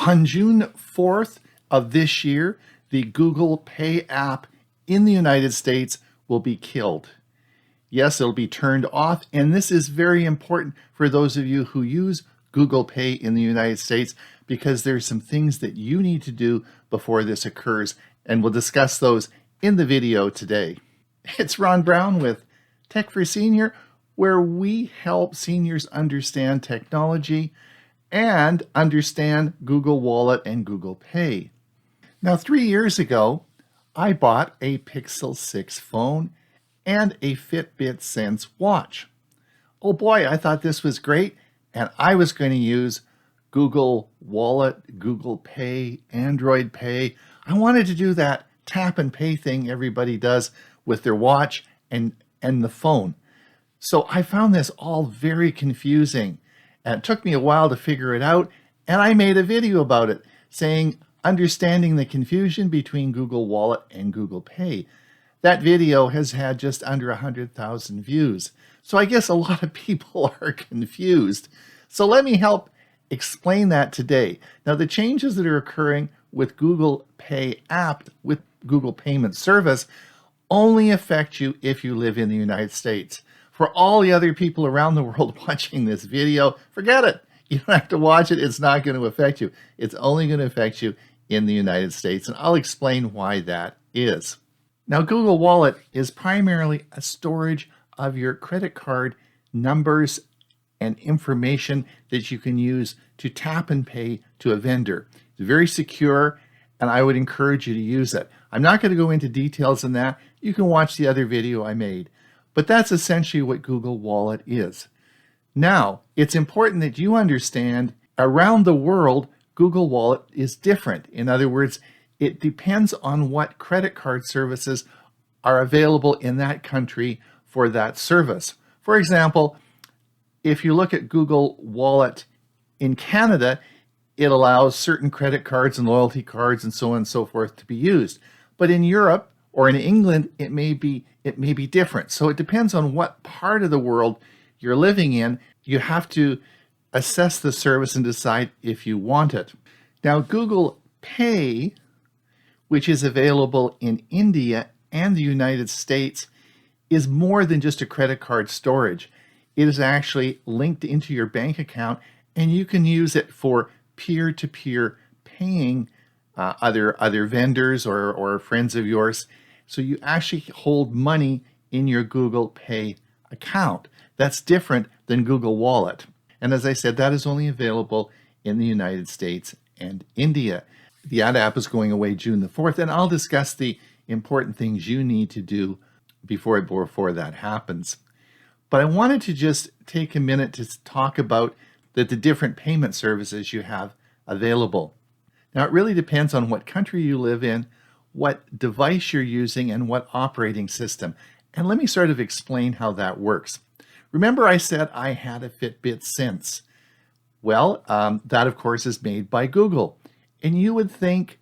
On June 4th of this year, the Google Pay app in the United States will be killed. Yes, it'll be turned off, and this is very important for those of you who use Google Pay in the United States because there's some things that you need to do before this occurs, and we'll discuss those in the video today. It's Ron Brown with Tech for Senior, where we help seniors understand technology and understand Google Wallet and Google Pay. Now, 3 years ago, I bought a Pixel 6 phone and a Fitbit Sense watch. Oh boy, I thought this was great, and I was going to use Google Wallet, Google Pay, Android Pay. I wanted to do that tap and pay thing everybody does with their watch and the phone. So I found this all very confusing, and it took me a while to figure it out, and I made a video about it saying understanding the confusion between Google Wallet and Google Pay. That video has had just under 100,000 views. So I guess a lot of people are confused. So let me help explain that today. Now, the changes that are occurring with Google Pay app, with Google Payment Service, only affect you if you live in the United States. For all the other people around the world watching this video, forget it. You don't have to watch it. It's not going to affect you. It's only going to affect you in the United States, and I'll explain why that is. Now, Google Wallet is primarily a storage of your credit card numbers and information that you can use to tap and pay to a vendor. It's very secure, and I would encourage you to use it. I'm not going to go into details on that. You can watch the other video I made. But that's essentially what Google Wallet is. Now, it's important that you understand around the world, Google Wallet is different. In other words, it depends on what credit card services are available in that country for that service. For example, if you look at Google Wallet in Canada, it allows certain credit cards and loyalty cards and so on and so forth to be used. But in Europe or in England, it may be different. So it depends on what part of the world you're living in. You have to assess the service and decide if you want it. Now, Google Pay, which is available in India and the United States, is more than just a credit card storage. It is actually linked into your bank account, and you can use it for peer-to-peer paying other vendors or friends of yours. So you actually hold money in your Google Pay account. That's different than Google Wallet. And as I said, that is only available in the United States and India. The ad app is going away June the 4th, and I'll discuss the important things you need to do before that happens. But I wanted to just take a minute to talk about the different payment services you have available. Now, it really depends on what country you live in, what device you're using, and what operating system. And let me sort of explain how that works. Remember I said I had a Fitbit Sense. Well, that of course is made by Google. And you would think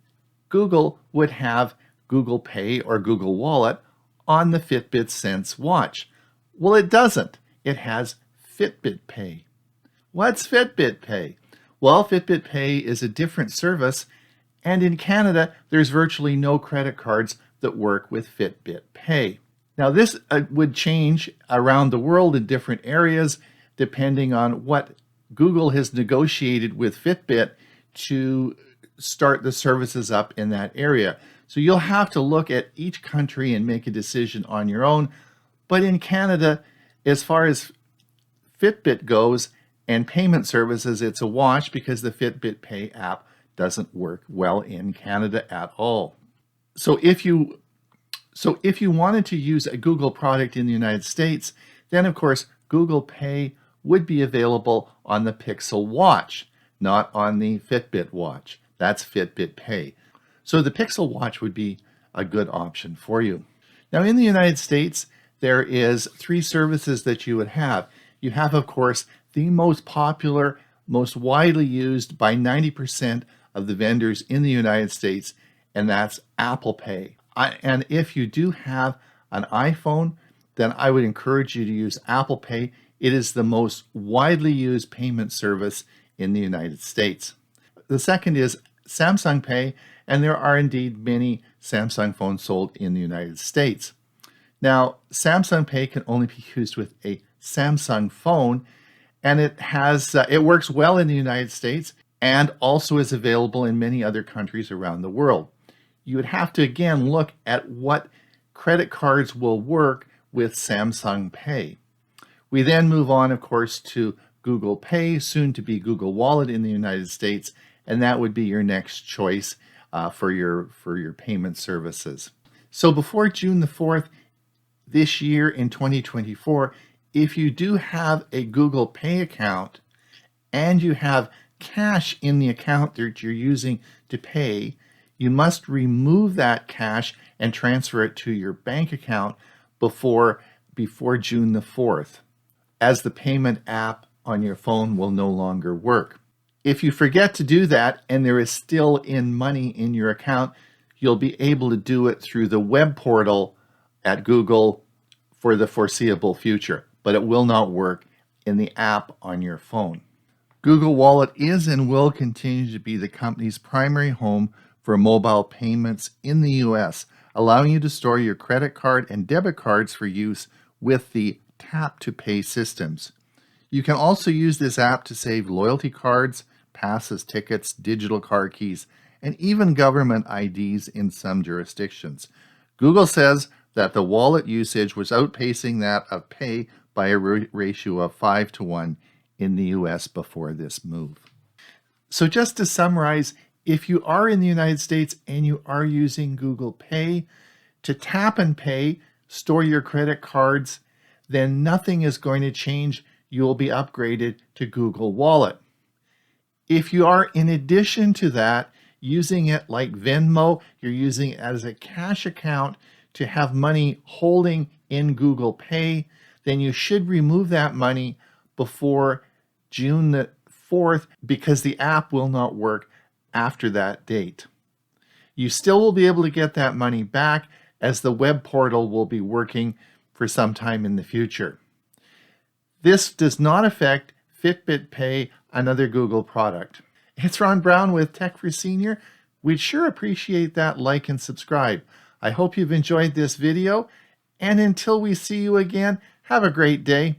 Google would have Google Pay or Google Wallet on the Fitbit Sense watch. Well, it doesn't. It has Fitbit Pay. What's Fitbit Pay? Well, Fitbit Pay is a different service, and in Canada, there's virtually no credit cards that work with Fitbit Pay. Now, this would change around the world in different areas depending on what Google has negotiated with Fitbit to start the services up in that area. So you'll have to look at each country and make a decision on your own. But in Canada, as far as Fitbit goes and payment services, it's a wash because the Fitbit Pay app doesn't work well in Canada at all. So if you wanted to use a Google product in the United States, then of course Google Pay would be available on the Pixel watch, not on the Fitbit watch. That's Fitbit Pay. So the Pixel watch would be a good option for you. Now, in the United States, there is 3 services that you would have. You have, of course, the most popular, most widely used by 90% of the vendors in the United States, and that's Apple Pay. And if you do have an iPhone, then I would encourage you to use Apple Pay. It is the most widely used payment service in the United States. The second is Samsung Pay, and there are indeed many Samsung phones sold in the United States. Now, Samsung Pay can only be used with a Samsung phone, and it works well in the United States and also is available in many other countries around the world. You would have to again look at what credit cards will work with Samsung Pay. We then move on, of course, to Google Pay, soon to be Google Wallet in the United States, and that would be your next choice for your payment services. So before June the 4th this year in 2024, if you do have a Google Pay account and you have cash in the account that you're using to pay, you must remove that cash and transfer it to your bank account before June the 4th, as the payment app on your phone will no longer work. If you forget to do that and there is still money in your account, you'll be able to do it through the web portal at Google for the foreseeable future, but it will not work in the app on your phone. Google Wallet is and will continue to be the company's primary home for mobile payments in the US, allowing you to store your credit card and debit cards for use with the Tap to Pay systems. You can also use this app to save loyalty cards, passes, tickets, digital car keys, and even government IDs in some jurisdictions. Google says that the wallet usage was outpacing that of Pay by a ratio of 5-to-1 in the US before this move. So just to summarize, if you are in the United States and you are using Google Pay to tap and pay, store your credit cards, then nothing is going to change. You will be upgraded to Google Wallet. If you are, in addition to that, using it like Venmo, you're using it as a cash account to have money holding in Google Pay, then you should remove that money before June the 4th because the app will not work after that date. You still will be able to get that money back as the web portal will be working for some time in the future. This does not affect Fitbit Pay, another Google product. It's Ron Brown with Tech for Senior. We'd sure appreciate that like and subscribe. I hope you've enjoyed this video, and until we see you again, have a great day.